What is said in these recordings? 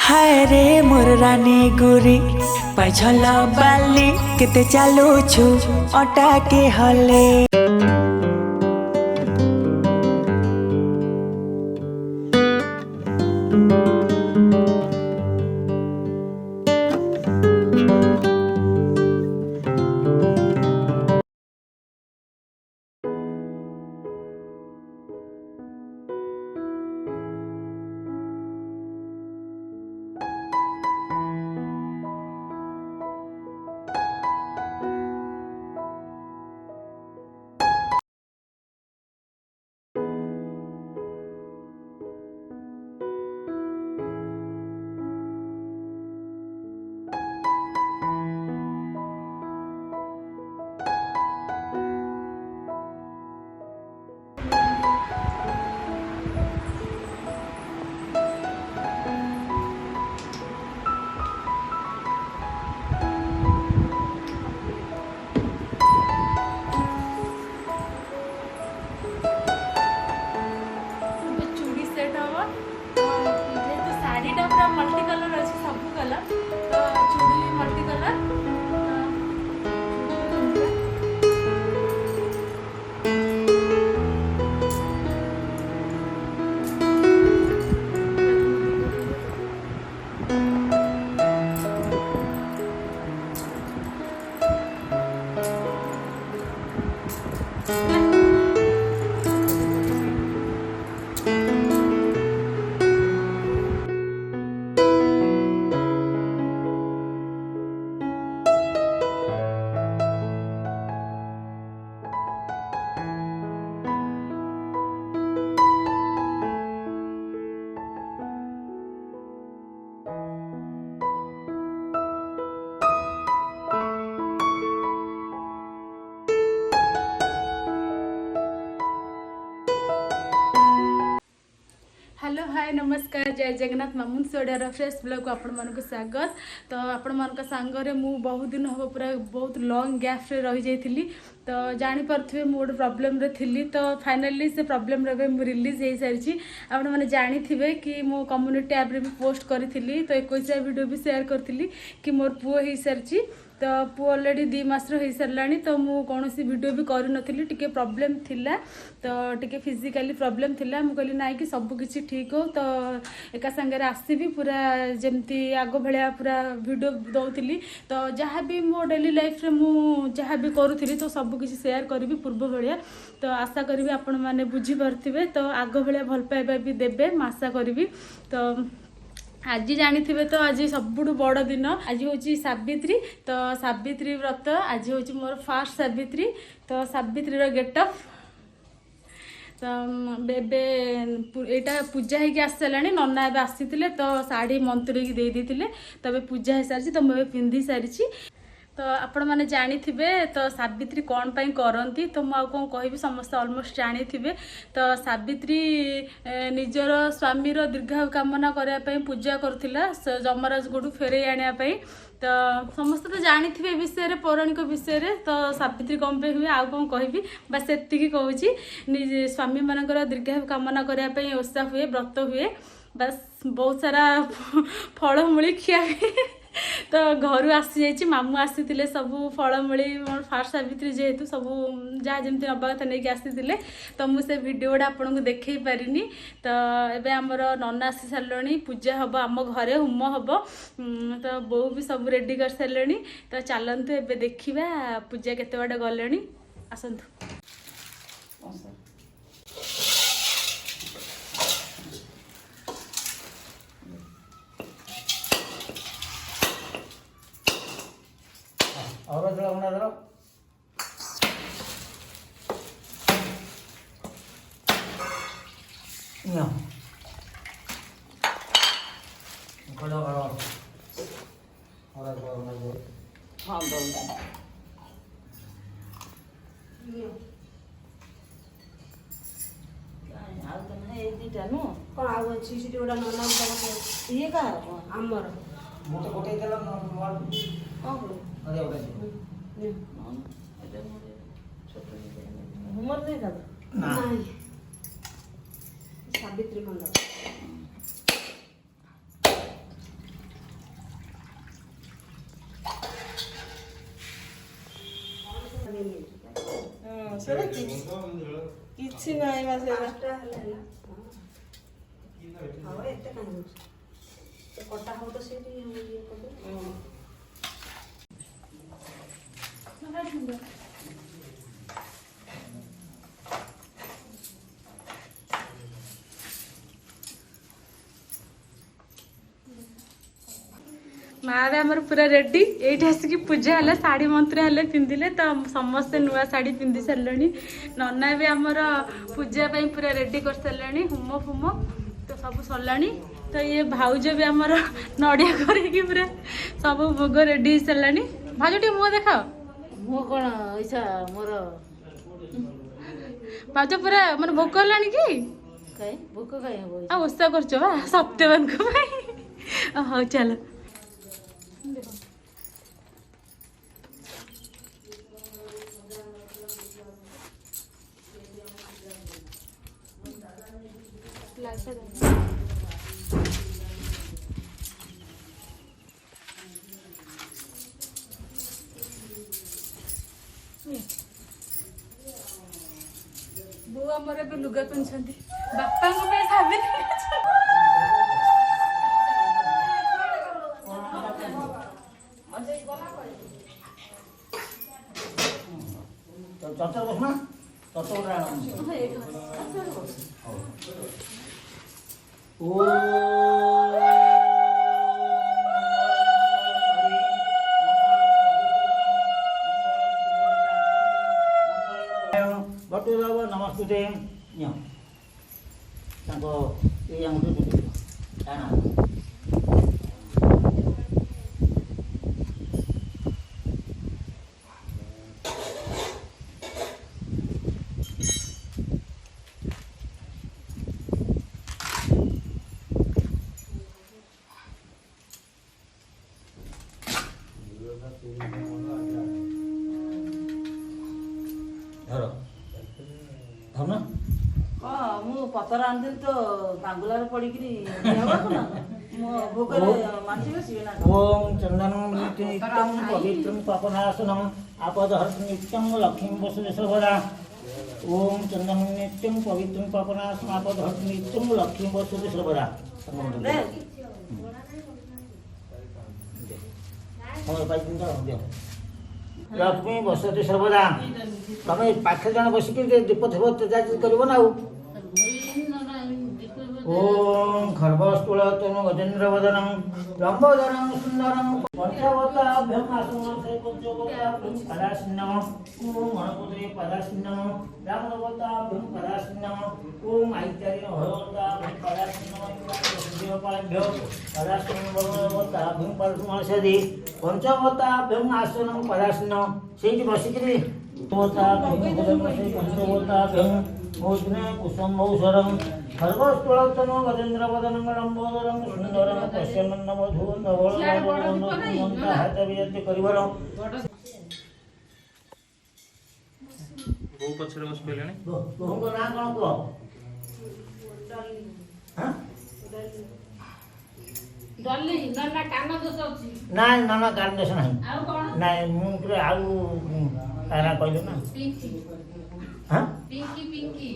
हाय रे मोर रानी गोरी पैछल बाली केते चालू छु अटा के हले। मल्टी कलर अच्छे सब कलर तो चूड़ी मल्टी कलर हेलो हाय नमस्कार जय जगन्नाथ मामून सोडियार फ्रेश ब्लॉग को आपण स्वागत। तो आपण मान सांगरे मु बहुत दिन हम पूरा बहुत लॉन्ग गैप रे रही जाइली। तो जानी पार्थे मु गोटे प्रॉब्लम रे थिली तो फाइनली से प्रॉब्लम रे मु रिलीज हो सारी। आपण मैंने जानी थे कि मो कम्युनिटी ऐप रे भी पोस्ट करी तो 21 वीडियो भी शेयर करी कि मोर पुओ हो सारी। तो पुओ ऑलरेडी 2 मास हो सारा तो मुझे कौन वीडियो भी करूँ टी प्रॉब्लम थिला तो टी फिजिकली प्रॉब्लम थिला मु कहली ना कि सबकिछि ठीक हो तो एका संगे आसबि पूरा जमती आग भाया पूरा वीडियो दौली तो जहाँ भी मो डेली लाइफ रे मु जहाँ भी करूँ तो सबकिछि शेयर करी पूर्व भाया। तो आशा करी आपण मैंने बुझीपारे तो आग भाया भल पाइबा भी देवे आशा करी। तो आज जानी तो आज सबुठ बड़ दिन आज हूँ सावित्री। तो सावित्री व्रत आज हूँ मोर फास्ट सावित्री। तो सावित्री गेटअप तो यहाँ पूजा होगी आस सारा नना ए आसी तो शाढ़ी मंत्री दे देते तो पूजा हो सारी तो मुझे पिंधि सारी। तो आपण मैंने जानी तो सावित्री कौन पाई करती तो मुझे कौन कहि समस्त ऑलमोस्ट जानी थे। तो सावित्री निजर स्वामीर दीर्घायु कामना करने पूजा करुला जमराज गोडू फेरे आने तो समस्त तो जानी थे विषय पौराणिक विषय। तो सावित्री कौन पे हुए आउ कौन कहि बस एति कहूँ निज स्वामी मानकर दीर्घायु कामना करने ओषा हुए व्रत हुए बस बहुत सारा फलमूली खिया तो घर आसी मामू आसी सब फलमूली मोर फास्ट सावित्री जेहेतु सब जहाँ जमी नवा कथा नहीं आसी तो मुझे भिडटा आपको देखई पारिनी। तो एबे आमर नना आसी सारे पूजा हम आम घरे होम हम तो बो भी सब रेडी कर सारे। तो चलतु एबे देखा पूजा केते बाटे गले आसतु। और जरा बना दो या कलो कलो और जरा बना दो हां दो आ तो नहीं एक दीटा नो कौन आउ अच्छी सीटी गोटा नना को ये का आमर मो तो गोटे देला मोर हां हो अरे ओके उमर नहीं था नहीं सावित्री मंडल ସେଟା କିଛି ନାହିଁ ବା ସେଟା ଏତେ କାହିଁ ହଉଛି ସେ କଟା ହବ ତ ସେଇଠି ଇଏ କରିଦେବେ। ମାଆ ଆମର ପୁରା ରେଡି ଏଇଠି ଆସିକି ପୂଜା ହେଲା ଶାଢ଼ୀ ମନ୍ତ୍ର ହେଲେ ପିନ୍ଧିଲେ ତ ସମସ୍ତେ ନୂଆ ଶାଢ଼ୀ ପିନ୍ଧି ସାରିଲେଣି ନନା ବି ଆମର ପୂଜା ପାଇଁ ପୁରା ରେଡି କରିସାରିଲେଣି ହୁମ ଫୁମ ତ ସବୁ ସରିଲାଣି ତ ଇଏ ଭାଉଜ ବି ଆମର ନଡ଼ିଆ କରିକି ପୁରା ସବୁ ଭୋଗ ରେଡି ହେଇସାରିଲାଣି ଭାଉଜ ଟିକେ ମୁହଁ ଦେଖାଅ ମୁଁ କଣ ଇଚ୍ଛା ମୋର ଭାଉଜ ପୁରା ମାନେ ଭୋଗ ହେଲାଣି କି କାଇଁ ଭୋକ କାଇଁ ହବ ଆଉ ଓଷା କରୁଛ ବା ସତ୍ୟବାନଙ୍କ ପାଇଁ ହଉ ଚାଲ ବୋଉ ଆମର ଏବେ ଲୁଗା ପିନ୍ଧୁଛନ୍ତି ବାପାଙ୍କ ପାଇଁ ସାବିତ୍ରୀ ଚର୍ଚ୍ଚା ବସ ନା ଚର୍ଚ୍ଚା ବଟୁରବ ନମସ୍ତେ ତାଙ୍କ ଏଇ ଆଙ୍ଗୁଠି କାଣା ଧର ଧର ନା ହଁ ମୁଁ ପଥର ଆଣିଥିଲି ତ ଗାଙ୍ଗୁଲାରେ ପଡ଼ିକିରି ଦେହବାକୁ ନା ମୋ ଭୋଗରେ ମାଛି ବସିବେ ନା ଓಂ ଚନ୍ଦନಂ ନିତ୍ୟଂ ପବିତ୍ରଂ ପାପନାଶନଂ ଆପଦହର୍ତ ନିତ୍ୟଂ ଲକ୍ଷ୍ମୀ ବସୁଦେଶଭରା ଓಂ ଚନ୍ଦନಂ ନିତ୍ୟଂ ପବିତ୍ରଂ ପାପନାଶନଂ ଆପଦହର୍ତ ନିତ୍ୟଂ ଲକ୍ଷ୍ମୀ ବସୁଦେଶଭରା ଲକ୍ଷ୍ମୀ ବସତି ସର୍ବଦା ତମେ ପାଖରେ ଜଣେ ବସିକି ଦୀପ ଥିବ ତେଜାଜି କରିବ ନା ଆଉ ओम खर्वस्तुल तनु गजेन्द्र वदनं लंबोदरं सुंदरं पंचवताभ्यं आसुमते पंचवताभ्यं पदासिन्नम ओम गणपति पदासिन्नम रामवताभ्यं पदासिन्नम ओम ऐतर्य भगवताभ्यं पदासिन्नम देवपाभ्यं पदासिन्नम भगवताभ्यं परमर्षदि पंचवताभ्यं आसनं पदासिन्नम सेठी बसिकरी पंचवताभ्यं मोदने कुसुमभूषरं खर्वस्तुलतनु गजेन्द्र वदनं लंबोदरं सुंदरं पश्यन्न मधु नवल हाथ बियति करिवर बहु पछरे बस पेलेनी तोहको ना कोन को हां ଡଲି ନା କାନ ଦୋଷ ଅଛି ନା ନା ନା କାରଣ ଦୋଷ ନାହିଁ ଆଉ କଣ ନାଇଁ ମୁଁ ପୁରା ଆଉ କାଣା କହିଲ ନା ପିଙ୍କି ହାଁ ପିଙ୍କି ପିଙ୍କି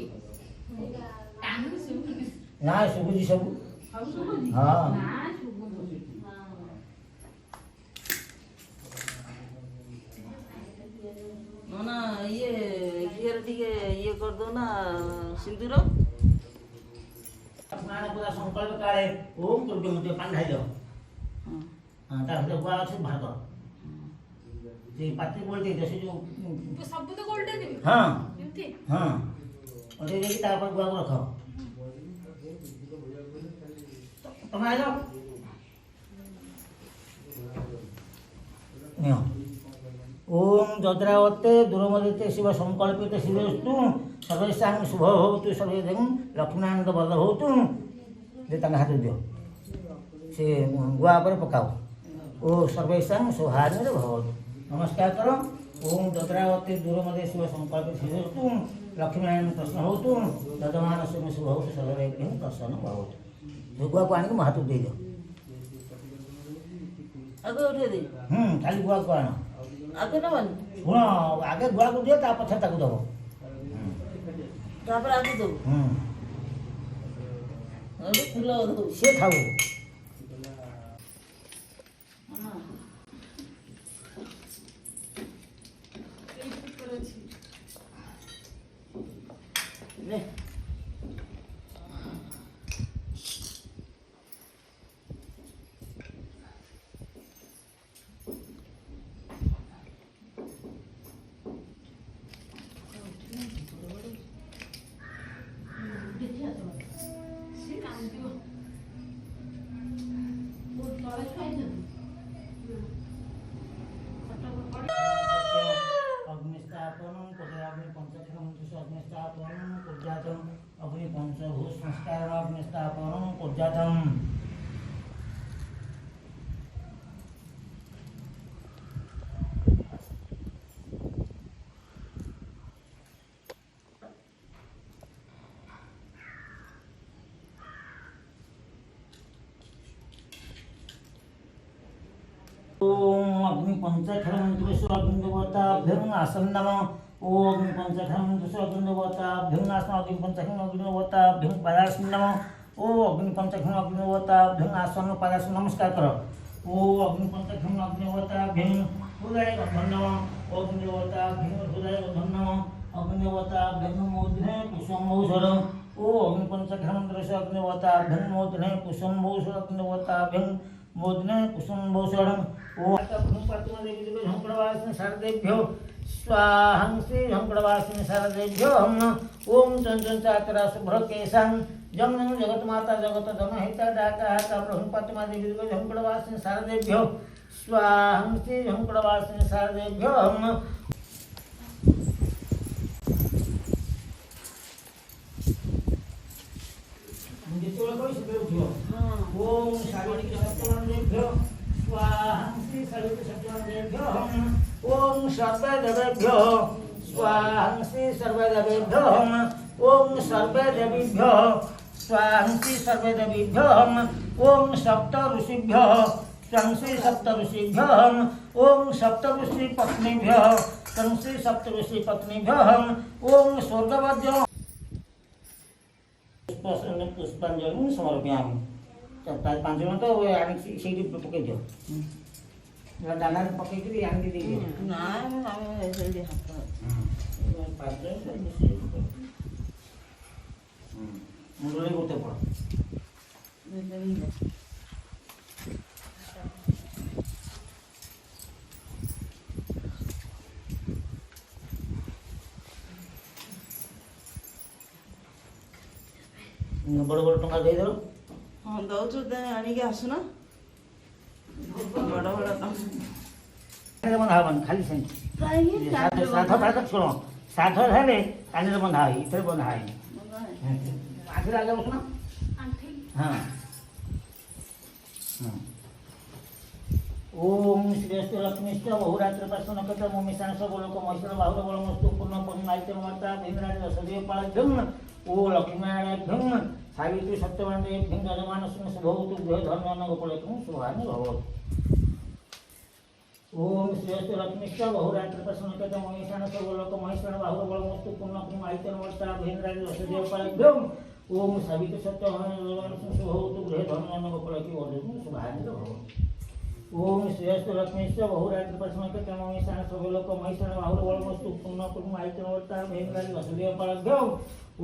କାନ ଶୁଭୁନି ନା ଶୁଭୁଛି ସବୁ ଆଉ ଶୁଭୁନି ହଁ ନା ଶୁଭୁନି ନନା ଇଏ ଘିଅରେ ଟିକେ ଇଏ କରିଦଉ ନା ସିନ୍ଦୁର ସ୍ନାନ ପୂଜା ସଂକଳ୍ପ କାଳେ ଓମ୍ ଦୁର୍ଗେ ମୁଟେ ପାଣି ଢାଇଲ ହଁ ତା ଭିତରେ ଗୁଆ ଅଛି ଭାତ ସେ ପାତି ଗୋଳ ଦେଇଦିଅ ସେ ଯୋଉ ସବୁ ତ ଗୋଲ୍ଡ ଦେବି ହଁ ଏମିତି ହଁ ଓଟେ ଦେଇକି ତାପରେ ଗୁଆକୁ ରଖ ତମେ ଆଇଲ ନିଅ ओम जद्रावते दुरमदिते शिव संकल्पित शिवस्तु सर्वेषां शुभ भवतु सर्वेदं लक्ष्मीनारायण बल भवतु जे तंग हाथ दियो से गुआ पर पकाओ ओ सर्वेषां सौहार्द भवतु नमस्कार करो ओम जद्रावते दुरमदे शिव संकल्पित शिवस्तु लक्ष्मीनारायण प्रसन्न भवतु ददमान शुभ भवतु सर्वेदं प्रसन्न भवतु गुआ को आनी हाथ दे दियो ଆଗ ଉଠେଇ ଦେ खाली गुआ को आना ଆଗ ନବନି शुण आगे गुआ को दियो ता पछे ताकू दबो ତାପରେ ଆକୁ ଦେବୁ ଫୁଲ ଦେବୁ ସେ ଖାଉ ନେ अग्निस्थापनं कुर्यामि पंचक्षरं अग्निस्थापनं कुर्यातं अग्नि पंचभूत संस्कार अग्निस्थापनं कुर्यातं ओम अग्नि पंचक्षरमंत्रेषु अग्निदेवताभ्यं आसन्नम ओम अग्नि पंचक्षरमंत्रेषु अग्निदेवताभ्यं आसन अग्नि पंचक्षरम अग्निदेवताभ्यं पादासन्नम ओम अग्नि पंचक्षरम अग्निदेवताभ्यं आसन पादासन नमस्कार करो ओम अग्नि पंचक्षरम अग्निदेवताभ्यं हृदय गन्धनम अग्निदेवताभ्यं हृदय गन्धनम अग्निदेवताभ्यं मोदने कुसुमभूषणम ओम अग्नि पंचक्षरमंत्रेषु अग्निदेवताभ्यं मोदने कुसुमभूषण अग्निदेवताभ्यं मोदने कुसुमभूषण ओम झंकड़वासिनी शारदेभ्यो स्वाहं श्री झंकड़वासिनी शारदेभ्यो ओम चंचन चातरा शुभ्र केशां जम जगत माता जगत धन हिता डाका हाता ब्रह्मपतिमा देवी झंकड़वासिनी शारदेभ्यो स्वाहं श्री झंकड़वासिनी शारदेभ्यो ओम शारीरिक सत्यवानेभ्यो स्वाहं श्री शारीरिक सत्यवानेभ्यो ओम सर्वदेवेभ्यो स्वाहं श्री सर्वदेवेभ्यो ओम सर्वदेवीभ्यो स्वाहं श्री सर्वदेवीभ्यो ओम सप्त ऋषिभ्यो स्वं श्री सप्त ऋषिभ्यो ओम सप्त ऋषि पत्नीभ्यो स्वं श्री सप्त ऋषि पत्नीभ्यो ओम स्वर्गवद्यो पुष्पांजलि समर्पयामि पांच जन तो से पकई दियो डाला पकई आनी दे मुंडे गोटे पड़ बड़ बड़ टंका दे दो हाँ दौचु आणिक आसुन बड़ बड़ बंधा हबन खाली सेंट साध पाठ शुण साध हेले कानी बंधा है इधर बंधा है आखिर आगे बसना हाँ ओम श्रेष्ठ लक्ष्मीश्च बहुरात्र पार्श्व नक्षत्र मोमिशान सब लोक महिषण बाहुर बलमस्तु पूर्ण पूर्णायतन वार्ता भीमराज रसदेव पालभ्यम ओ लक्ष्मीनारायणभ्यम सावित्री सत्यवानेभ्यं यजमानस्मिन् शुभवतु गृहे धर्मान्न गोपालकं शुभानि भवतु ओम श्रेष्ठ लक्ष्मीश्च बहुरात्र पार्श्व नक्षत्र मोमिशान सब लोक महिषण बाहुर बलमस्तु पूर्ण पूर्णायतन वार्ता भीमराज रसदेव पालभ्यम ओम सावित्री सत्यवानेभ्यं शुभवतु गृहे धर्मान्न गोपालकं शुभानि भवतु ओम श्रेष्ठ लक्ष्मीश्च बहुरात्र पार्श्व नक्षत्र मोमिशान सब लोक महिषण बाहुर बलमस्तु पूर्ण पूर्णायतन वार्ता भीमराज रसदेव पालभ्यम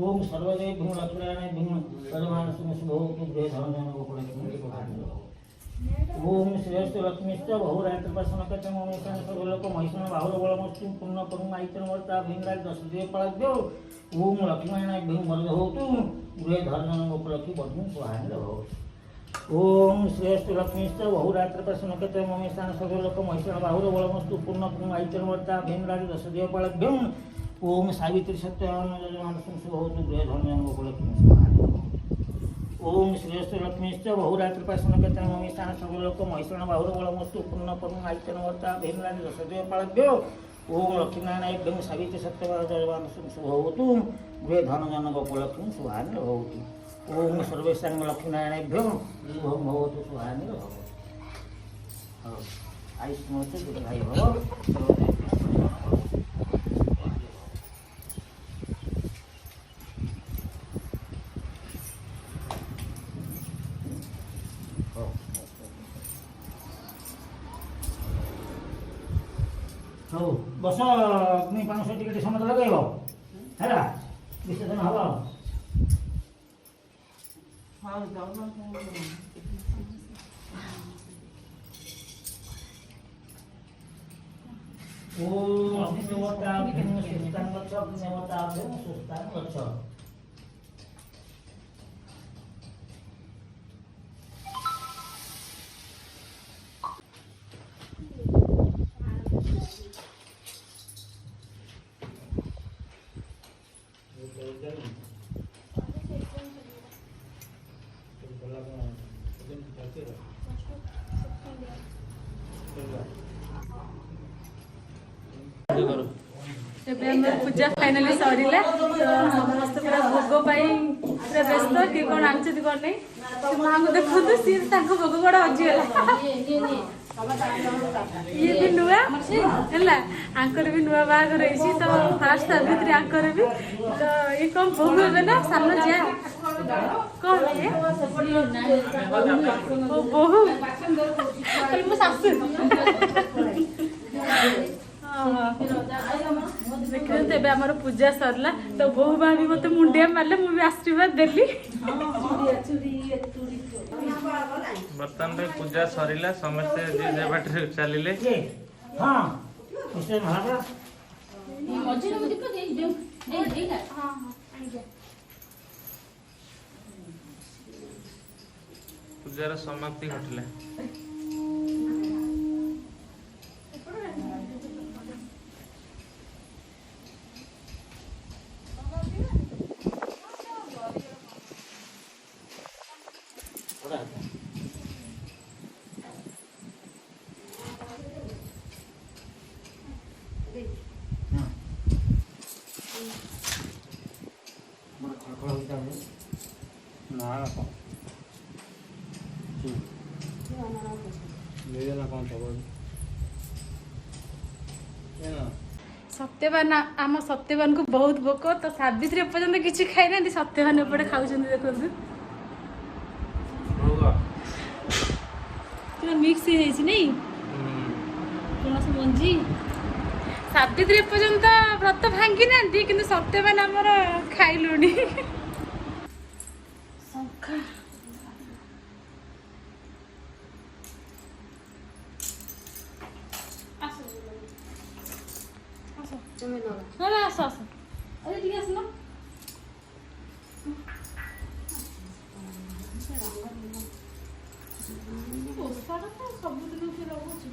ओम सर्वदेव भीम लक्ष्मीनारायण भीम यजमानस्मिन् शुभवतु गृहे धर्मान्न गोपालकं शुभानि भवतु ओम श्रेष्ठ लक्ष्मीश्च बहुरात्र पार्श्व नक्षत्र मोमिशान सब लोक महिषण बाहुर बलमस्तु पूर्ण पूर्णायतन वार्ता भीमराज रसदेव पालभ्यम ओम लक्ष्मीनारायण भीम वरदभवतु गृहे धर्मान्न गोपालकं शुभानि भवतु ओम श्रेष्ठ लक्ष्मीश्च बहुरात्र पार्श्व नक्षत्र मोमिशान सब लोक महिषण बाहुर बलमस्तु पूर्ण पूर्णायतन वार्ता भीमराज रसदेव पालभ्यम ओम सावित्री सत्यवानेभ्यं शुभवतु गृहे धर्मान्न गोपालकं शुभानि भवतु ओम श्रेष्ठ लक्ष्मीश्च बहुरात्र पार्श्व नक्षत्र मोमिशान सब लोक महिषण बाहुर बलमस्तु पूर्ण पूर्णायतन वार्ता भीमराज रसदेव पालभ्यम ओम लक्ष्मीनारायणभ्यं सावित्री सत्यवानेभ्यं शुभवतु गृहे धर्मान्न गोपालकं शुभानि भवतु ओम सर्वेशां लक्ष्मीनारायणभ्यं शुभं भवतु शुभानि भवतु आयुष्मते दीर्घायु भव ହଉ ବସ ଅଗ୍ନି ପାଉଁଶ ଟିକେ ଟିକେ ସମୟ ଲଗେଇବ ହେଲା ବିସର୍ଜନ ହବ। ହଉ ଯାଉନ ଓମ୍ ଅଗ୍ନିଦେବତାଭ୍ୟଂ ସୁସ୍ଥାନ ଗଛ ଅଗ୍ନିଦେବତାଭ୍ୟଂ ସୁସ୍ଥାନ ଗଛ। ଏବେ ଆମର ପୂଜା ଫାଇନାଲି ସରିଲା ତ ସମସ୍ତେ ପୁରା ଭୋଗ ପାଇଁ ପୁରା ବ୍ୟସ୍ତ କିଏ କ'ଣ ଆଣିଛନ୍ତି କ'ଣ ନାହିଁ ସେ ମାଆଙ୍କୁ ଦେଖନ୍ତୁ ସିଏ ତାଙ୍କ ଭୋଗ ଗୁଡ଼ା ହଜିଗଲା ଇଏ ବି ନୂଆ ହେଲା ଆଙ୍କର ବି ନୂଆ ବାହାଘର ହେଇଛି ତ ଫାଷ୍ଟ ସାବିତ୍ରୀ ଆଙ୍କର ବି ତ ଇଏ କ'ଣ ଭୋଗ ହେବେ ନା ସାନ ଯା କ'ଣ ଇଏ ବୋହୁ ମୋ ଶାଶୁ देखते ଏବେ ଆମର ପୂଜା ସରିଲା ତ ବୋହୁ ମା ବି ମତେ ମୁଣ୍ଡିଆ ମାରିଲେ ମୁଁ ବି ଆଶୀର୍ବାଦ ଦେଲି। ବର୍ତ୍ତମାନ ପୂଜା ସରିଲା ସମସ୍ତେ ଯେ ଯେ ବାଟରେ ଚାଲିଲେ। ହଁ ନିଶ୍ଚୟ ମହାରାଜ ପୂଜାର ସମାପ୍ତି ଘଟିଲା। सत्यवान आम सत्यवान को बहुत भोक तो सावित्री एपर्तंत किसी खाई ना सत्यवान एपटे खाऊँ देखो पूरा मिक्स नहीं कौन मंजी सावित्री एपर्तंत व्रत भांगी ना कि सत्यवान आमर खाइलुणी आस आस अरे ठीक आस सबुदिन से रोचे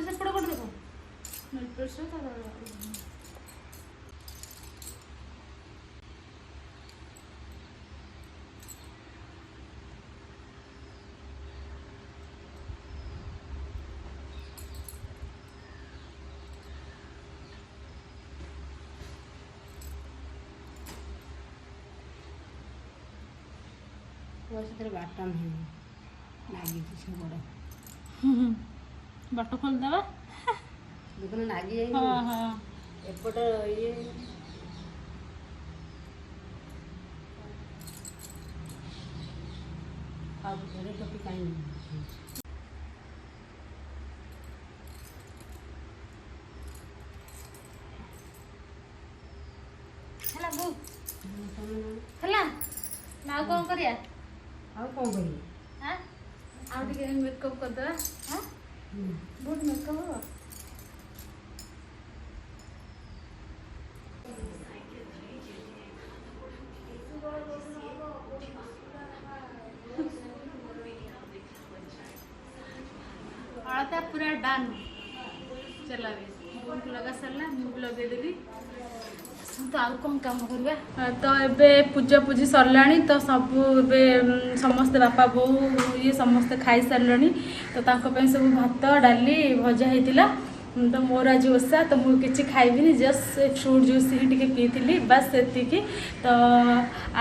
ସେପଟେ କୋଉଠି ଦେଖ ନଲପେଶ ତାର ସେଥିରେ ବାଟ ନାହିଁ ଲାଗିଛି ସେ ବଡ଼ ବାଟ ଖୋଲିଦେବା ଦେଖୁନ ନାଗି ଯାଇ ହଁ ହଁ ଏପଟ ଇଏ ଆଉ ଘରେ ଟୋପି କାହିଁ ହେଲା ବୋଉ ହେଲା ନା ଆଉ କ'ଣ କରିବା ଆଉ କ'ଣ କରିବି ହାଁ ଆଉ ଟିକେ ମେକଅପ୍ କରିଦେବା ହାଁ ବହୁତ ମେକଅପ୍ ହବ अळता पूरा डन चला ଲଗା ସରିଲା ମୁଁ ବି ଲଗେଇଦେଲି। ତ ଆଉ କ'ଣ କାମ କରିବା ତ ଏବେ ପୂଜାପୂଜି ସରିଲାଣି ତ ସବୁ ଏବେ ସମସ୍ତେ ବାପା ବୋଉ ଇଏ ସମସ୍ତେ ଖାଇସାରିଲେଣି ତ ତାଙ୍କ ପାଇଁ ସବୁ ଭାତ ଡାଲି ଭଜା ହେଇଥିଲା। ତ ମୋର ଆଜି ଓଷା ତ ମୁଁ କିଛି ଖାଇବିନି ଜଷ୍ଟ ଫ୍ରୁଟ୍ ଜୁସ୍ ହିଁ ଟିକେ ପିଇଥିଲି ବାସ୍ ସେତିକି। ତ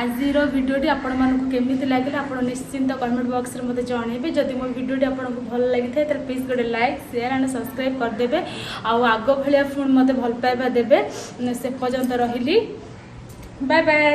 ଆଜିର ଭିଡ଼ିଓଟି ଆପଣମାନଙ୍କୁ କେମିତି ଲାଗିଲା ଆପଣ ନିଶ୍ଚିନ୍ତ କମେଣ୍ଟ ବକ୍ସରେ ମୋତେ ଜଣାଇବେ। ଯଦି ମୋ ଭିଡ଼ିଓଟି ଆପଣଙ୍କୁ ଭଲ ଲାଗିଥାଏ ତାହେଲେ ପ୍ଲିଜ୍ ଗୋଟେ ଲାଇକ୍ ସେୟାର ଆଣ୍ଡ ସବସ୍କ୍ରାଇବ୍ କରିଦେବେ। ଆଉ ଆଗ ଭଳିଆ ପୁଣି ମୋତେ ଭଲ ପାଇବା ଦେବେ। ସେ ପର୍ଯ୍ୟନ୍ତ ରହିଲି, ବାଏ ବାଏ।